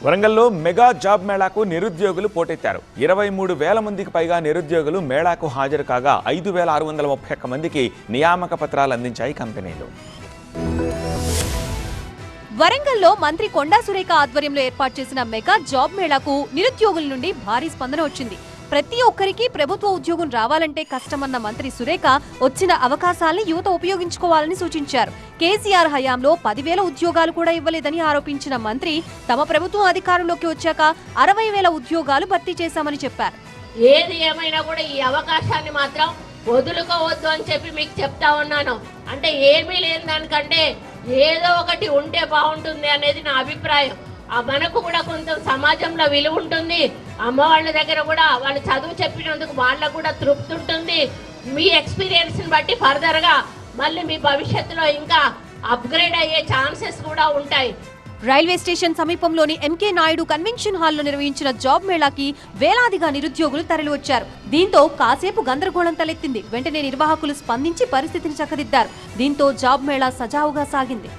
వరంగల్లో mega job మేళాకు నిరుద్యోగులు పోటెత్తారు. 23,000 మందికి పైగా నిరుద్యోగులు మేళాకు హాజరు కాగా 5,631 మందికి నియామక పత్రాలు అందించాయి కంపెనీలు. వరంగల్లో మంత్రి కొండా సురేఖ ఆధ్వర్యంలో ఏర్పాటు చేసిన మెగా జాబ్ మేళాకు నిరుద్యోగుల నుండి భారీ స్పందన వచ్చింది. ప్రతి ఒక్కరికి ప్రభుత్వ ఉద్యోగం రావాలంటే కష్టమన్న మంత్రి సురేఖ వచ్చిన అవకాశాలను యువత ఉపయోగించుకోవాలని సూచించారు. కేసీఆర్ హయాంలో 10,000 ఉద్యోగాలు కూడా ఇవ్వలేదని ఆరోపించిన మంత్రి తమ ప్రభుత్వం అధికారంలోకి వచ్చాక 60,000 ఉద్యోగాలు భర్తీ చేశామని చెప్పారు. ఏది ఏమైనా కూడా ఈ అవకాశాన్ని మాత్రం వదులుకోవద్దు అని చెప్పి మీకు చెప్తా ఉన్నాను. అంటే ఏమీ లేని దానికంటే ఏదో ఒకటి ఉంటే బాగుంటుంది అనేది నా అభిప్రాయం. మనకు కూడా కొంచెం సమాజంలో విలువ ఉంటుంది. అమ్మ వాళ్ళ దగ్గర కూడా వాళ్ళు చదువు చెప్పినందుకు వాళ్ళకు కూడా తృప్తి ఉంటుంది. మీ ఎక్స్పీరియన్స్ని బట్టి ఫర్దర్గా మళ్ళీ మీ భవిష్యత్తులో ఇంకా అప్గ్రేడ్ అయ్యే ఛాన్సెస్ కూడా ఉంటాయి. రైల్వే స్టేషన్ సమీపంలోని ఎంకే నాయుడు కన్వెన్షన్ హాల్లో నిర్వహించిన జాబ్ మేళాకి వేలాదిగా నిరుద్యోగులు తరలివచ్చారు. దీంతో కాసేపు గందరగోళం తలెత్తింది. వెంటనే నిర్వాహకులు స్పందించి పరిస్థితిని చక్కదిద్దారు. దీంతో జాబ్ మేళా సజావుగా సాగింది.